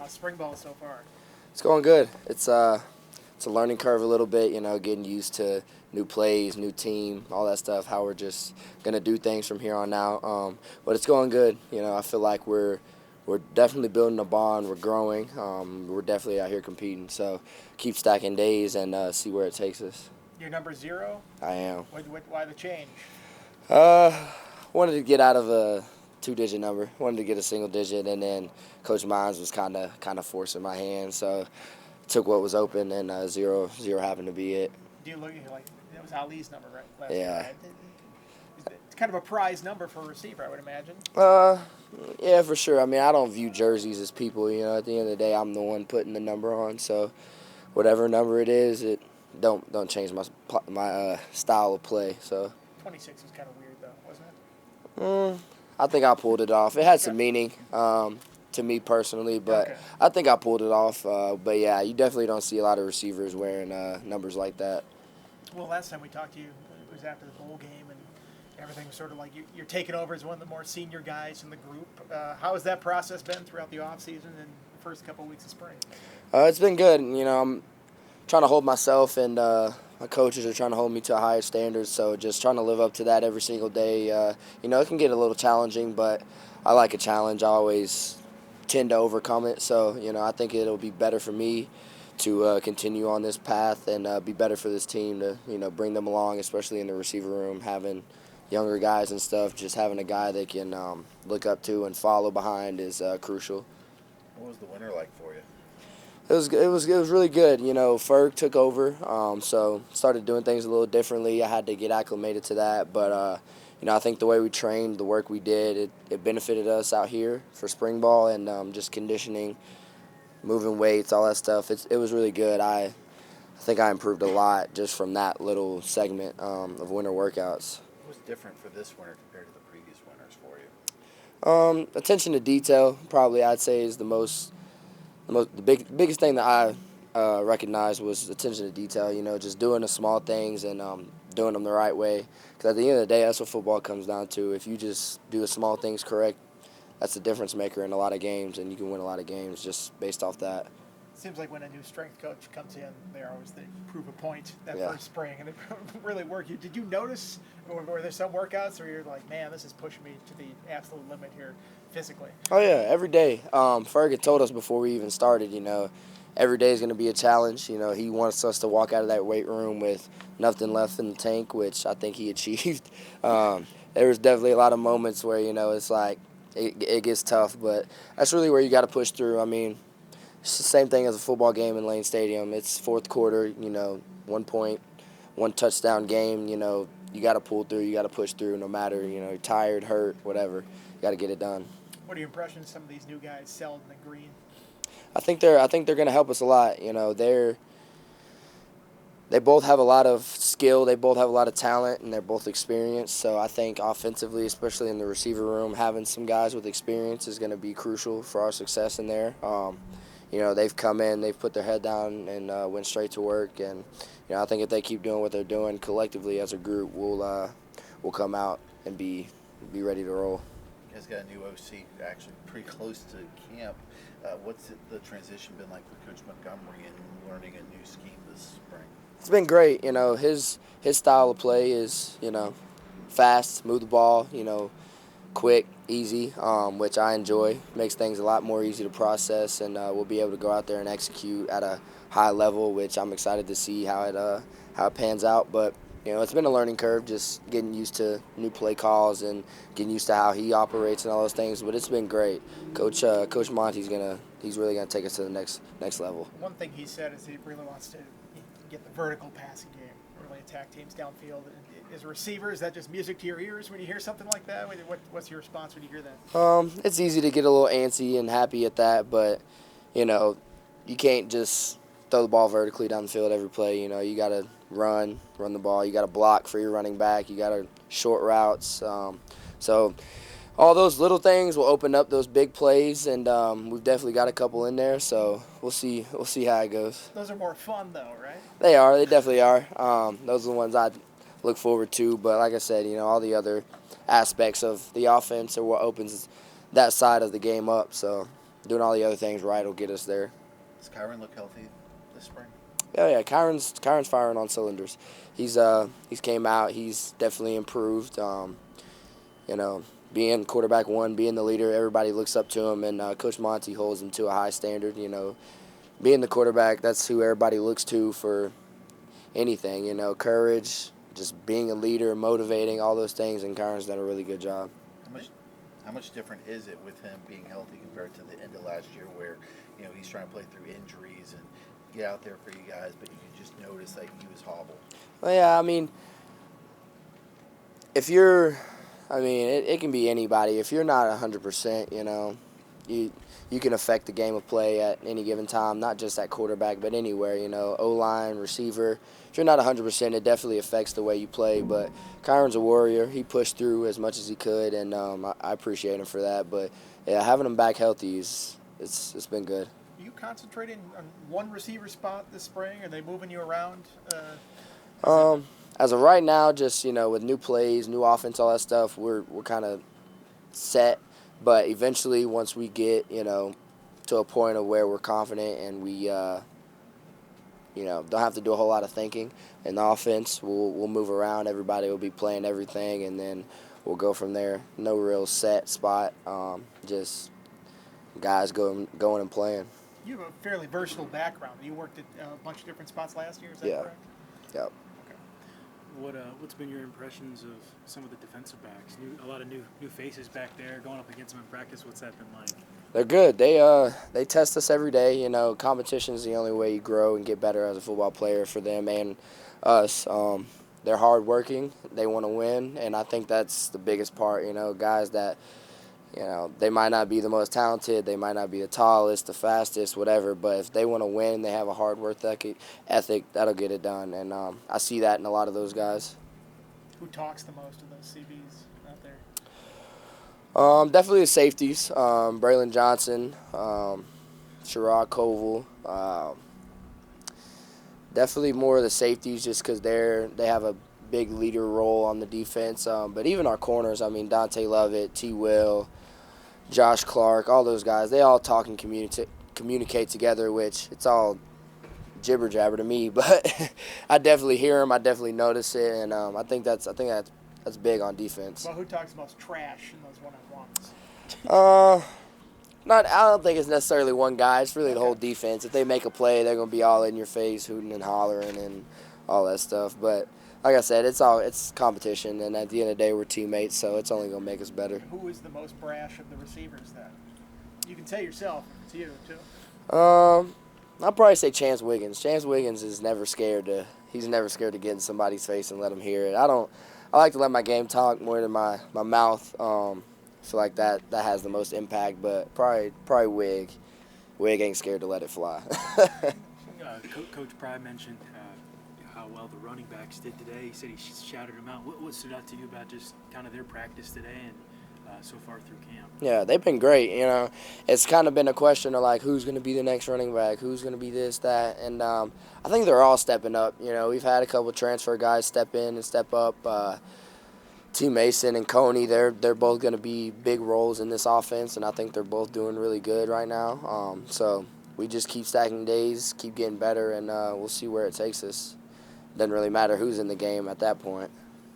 How's spring ball so far? It's going good. It's a learning curve a little bit, getting used to new plays, new team, all that stuff. How we're just gonna do things from here on out. But it's going good. I feel like we're definitely building a bond. We're growing. We're definitely out here competing. So keep stacking days and see where it takes us. Your number 0? I am. Why the change? Wanted to get out of a two-digit number. Wanted to get a single digit, and then Coach Mines was kind of forcing my hand. So took what was open, and zero happened to be it. Do you look like that was Ali's number, right? Last Yeah. year, right? It's kind of a prize number for a receiver, I would imagine. Yeah, for sure. I mean, I don't view jerseys as people. At the end of the day, I'm the one putting the number on. So whatever number it is, it don't change my style of play. So 26 was kind of weird, though, wasn't it? I think I pulled it off. It had some meaning to me personally, but Okay. I think I pulled it off. But yeah, you definitely don't see a lot of receivers wearing numbers like that. Well, last time we talked to you, it was after the bowl game, and everything was sort of like you're taking over as one of the more senior guys in the group. How has that process been throughout the offseason and the first couple of weeks of spring? It's been good. I'm trying to hold myself, and my coaches are trying to hold me to a higher standard. So just trying to live up to that every single day. It can get a little challenging, but I like a challenge. I always tend to overcome it. So I think it'll be better for me to continue on this path and be better for this team to bring them along, especially in the receiver room, having younger guys and stuff. Just having a guy they can look up to and follow behind is crucial. What was the winter like for you? It was really good. Ferg took over, so started doing things a little differently. I had to get acclimated to that, but I think the way we trained, the work we did, it benefited us out here for spring ball and just conditioning, moving weights, all that stuff. It was really good. I think I improved a lot just from that little segment of winter workouts. What was different for this winter compared to the previous winters for you? Attention to detail, probably I'd say, is the biggest thing that I recognized was attention to detail. Just doing the small things and doing them the right way. Because at the end of the day, that's what football comes down to. If you just do the small things correct, that's the difference maker in a lot of games, and you can win a lot of games just based off that. It seems like when a new strength coach comes in, they prove a point that Yeah. first spring, and it really work. Did you notice, or were there some workouts where you're like, man, this is pushing me to the absolute limit here physically? Oh, yeah, every day. Ferg had told us before we even started, every day is going to be a challenge. He wants us to walk out of that weight room with nothing left in the tank, which I think he achieved. There was definitely a lot of moments where, it's like it gets tough, but that's really where you got to push through. I mean, it's the same thing as a football game in Lane Stadium. It's fourth quarter, 1 point, 1 touchdown game. You got to pull through. You got to push through no matter, you're tired, hurt, whatever. You got to get it done. What are your impressions of some of these new guys, Selden and Greene? I think they're going to help us a lot. They both have a lot of skill, they both have a lot of talent, and they're both experienced. So I think offensively, especially in the receiver room, having some guys with experience is going to be crucial for our success in there. They've come in, they've put their head down and went straight to work. And I think if they keep doing what they're doing collectively as a group, we'll come out and be ready to roll. You guys got a new OC actually pretty close to camp. What's the transition been like for Coach Montgomery and learning a new scheme this spring? It's been great. His style of play is, fast, move the ball, quick, easy, which I enjoy. Makes things a lot more easy to process, and we'll be able to go out there and execute at a high level, which I'm excited to see how it pans out. But it's been a learning curve, just getting used to new play calls and getting used to how he operates and all those things. But it's been great. Coach Monty's he's really gonna take us to the next level. One thing he said is he really wants to get the vertical passing game, really attack teams downfield. As a receiver, is that just music to your ears when you hear something like that? What's your response when you hear that? It's easy to get a little antsy and happy at that, but you can't just throw the ball vertically down the field every play. You got to run the ball. You got to block for your running back. You got to short routes. So all those little things will open up those big plays, and we've definitely got a couple in there. So we'll see how it goes. Those are more fun, though, right? They are. They definitely are. Those are the ones I look forward to. But like I said, all the other aspects of the offense are what opens that side of the game up. So doing all the other things right will get us there. Does Kyron look healthy this spring? Yeah, Kyron's firing on cylinders. He's came out. He's definitely improved. Being quarterback one, being the leader, everybody looks up to him, and Coach Monty holds him to a high standard. Being the quarterback, that's who everybody looks to for anything. Courage, just being a leader, motivating, all those things, and Kyron's done a really good job. How much different is it with him being healthy compared to the end of last year, where he's trying to play through injuries and get out there for you guys, but you can just notice that he was hobbled? Well, yeah, it can be anybody. If you're not 100%, you can affect the game of play at any given time, not just at quarterback, but anywhere, O-line, receiver. If you're not 100%, it definitely affects the way you play. But Kyron's a warrior. He pushed through as much as he could, and I appreciate him for that. But, yeah, having him back healthy, it's been good. Are you concentrating on one receiver spot this spring? Are they moving you around? As of right now, just, with new plays, new offense, all that stuff, we're kind of set. But eventually, once we get, to a point of where we're confident and we, don't have to do a whole lot of thinking in the offense, we'll move around. Everybody will be playing everything, and then we'll go from there. No real set spot, just guys going and playing. You have a fairly versatile background. You worked at a bunch of different spots last year, is that correct? Yep. What's been your impressions of some of the defensive backs? A lot of new faces back there, going up against them in practice. What's that been like? They're good. They test us every day. Competition is the only way you grow and get better as a football player for them and us. They're hardworking. They want to win, and I think that's the biggest part. Guys that they might not be the most talented, they might not be the tallest, the fastest, whatever, but if they want to win, they have a hard work ethic, that'll get it done. And I see that in a lot of those guys. Who talks the most of those CBs out there? Definitely the safeties, Braylon Johnson, Sherrod Koval. Definitely more of the safeties just because they have a big leader role on the defense. But even our corners, Dante Lovett, T. Will, Josh Clark, all those guys, they all talk and communicate together, which it's all jibber jabber to me, but I definitely hear them, I definitely notice it, and I think that's big on defense. Well, who talks the most trash in those one-on-ones? I don't think it's necessarily one guy. It's really the whole defense. If they make a play, they're gonna be all in your face, hooting and hollering and all that stuff. But like I said, it's competition, and at the end of the day, we're teammates, so it's only gonna make us better. Who is the most brash of the receivers then? You can say yourself. It's you too. I'll probably say Chance Wiggins. Chance Wiggins is never scared to get in somebody's face and let them hear it. I like to let my game talk more than my mouth. I feel like that has the most impact, but probably Wig. Wig ain't scared to let it fly. Coach Pry mentioned how well the running backs did today. He said he shouted them out. What stood out to you about just kind of their practice today and so far through camp? Yeah, they've been great. It's kind of been a question of like who's going to be the next running back, who's going to be this, that, and I think they're all stepping up. We've had a couple transfer guys step in and step up. T. Mason and Coney, they're both going to be big roles in this offense, and I think they're both doing really good right now. So we just keep stacking days, keep getting better, and we'll see where it takes us. Doesn't really matter who's in the game at that point.